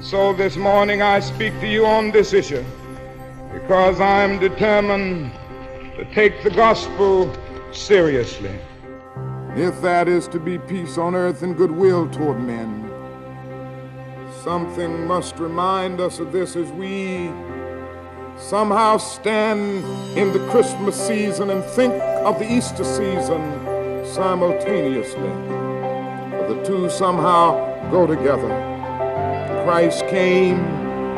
So this morning I speak to you on this issue because I'm determined to take the gospel seriously. If that is to be peace on earth and goodwill toward men, something must remind us of this as we somehow stand in the Christmas season and think of the Easter season simultaneously. For the two somehow go together. Christ came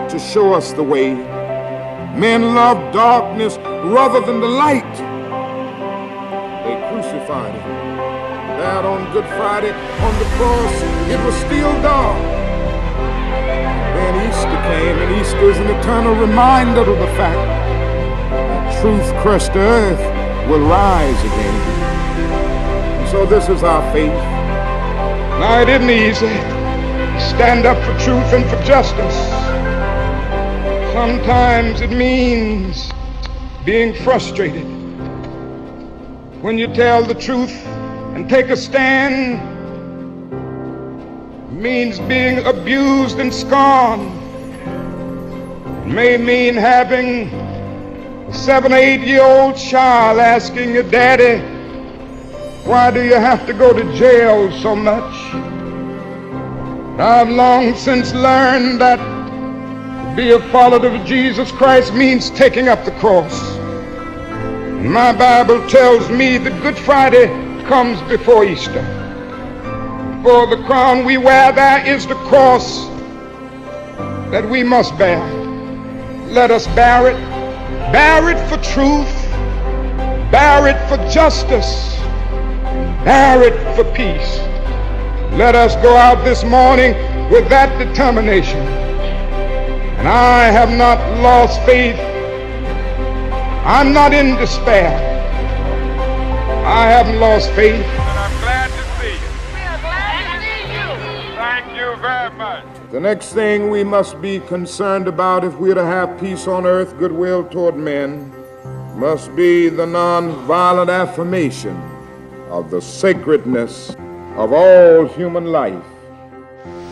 to show us the way. Men loved darkness rather than the light. They crucified him. That on Good Friday on the cross, it was still dark. Then Easter came, and Easter is an eternal reminder of the fact that truth crushed earth will rise again. And so this is our faith. Now it isn't easy. Stand up for truth and for justice. Sometimes it means being frustrated. When you tell the truth and take a stand, it means being abused and scorned. It may mean having a 7 or 8-year-old child asking your daddy, why do you have to go to jail so much? I've long since learned that to be a follower of Jesus Christ means taking up the cross. My Bible tells me that Good Friday comes before Easter. For the crown we wear, there is the cross that we must bear. Let us bear it. Bear it for truth. Bear it for justice. Bear it for peace. Let us go out this morning with that determination. And I have not lost faith. I'm not in despair. I haven't lost faith. And I'm glad to see you. We are glad to see you. Thank you very much. The next thing we must be concerned about if we're to have peace on earth, goodwill toward men, must be the nonviolent affirmation of the sacredness of all human life.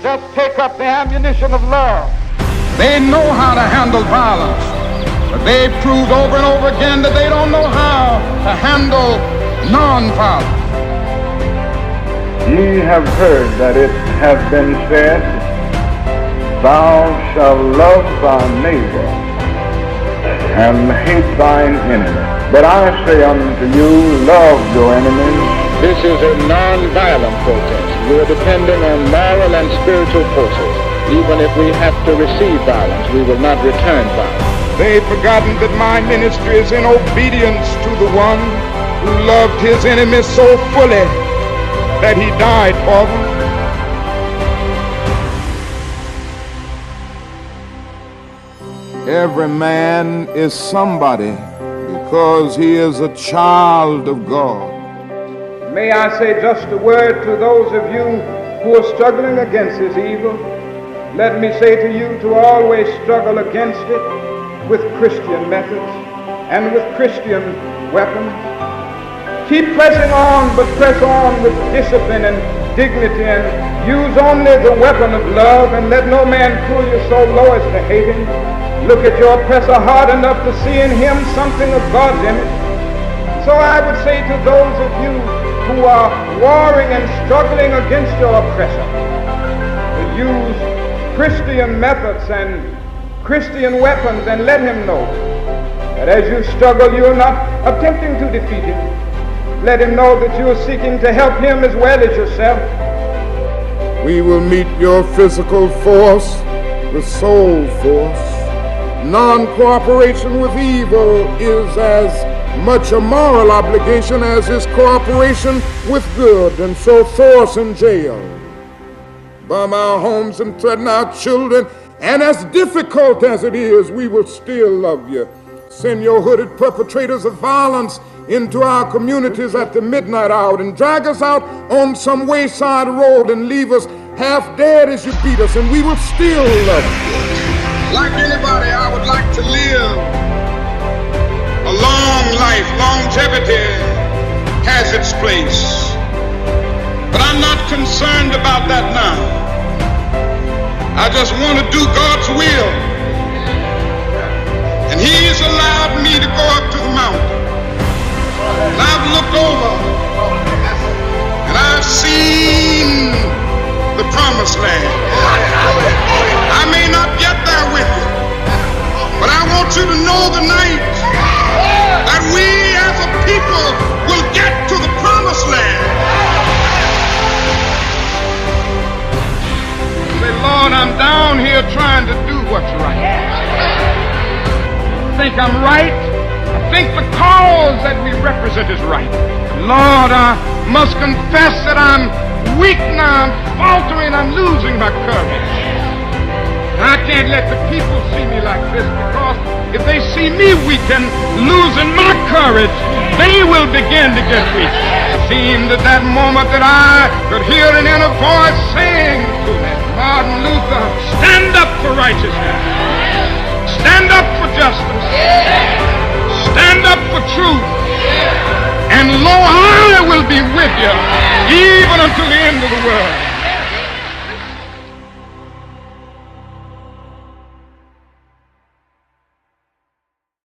Just take up the ammunition of love. They know how to handle violence, but they prove over and over again that they don't know how to handle nonviolence. Ye have heard that it hath been said, thou shalt love thy neighbor and hate thine enemy. But I say unto you, love your enemies. This is a non-violent protest. We are depending on moral and spiritual forces. Even if we have to receive violence, we will not return violence. They've forgotten that my ministry is in obedience to the one who loved his enemies so fully that he died for them. Every man is somebody because he is a child of God. May I say just a word to those of you who are struggling against this evil. Let me say to you to always struggle against it with Christian methods and with Christian weapons. Keep pressing on, but press on with discipline and dignity, and use only the weapon of love, and let no man pull you so low as to hate him. Look at your oppressor hard enough to see in him something of God's image. So I would say to those of you who are warring and struggling against your oppressor, to use Christian methods and Christian weapons, and let him know that as you struggle, you are not attempting to defeat him. Let him know that you are seeking to help him as well as yourself. We will meet your physical force with soul force. Non-cooperation with evil is as much a moral obligation as is cooperation with good. And so throw us in jail, bomb our homes and threaten our children, and as difficult as it is, we will still love you. Send your hooded perpetrators of violence into our communities at the midnight hour and drag us out on some wayside road and leave us half dead as you beat us, and we will still love you. Like anybody, I would like to live a long life. Longevity has its place. But I'm not concerned about that now. I just want to do God's will. And He's allowed me to go up to the mountain. And I've looked over and I've seen the promised land. I may not get there with you, but I want you to know tonight that we as a people will get to the promised land. Say, Lord, I'm down here trying to do what's right. I think I'm right. I think the cause that we represent is right. Lord, I must confess that I'm weak now, I'm faltering, I'm losing my courage. I can't let the people see me like this, because if they see me weak and losing my courage, they will begin to get weak. It seemed at that moment that I could hear an inner voice saying to me, Martin Luther, stand up for righteousness. Stand up for justice. Stand up for truth. And lo, I will be with you even unto the end of the world.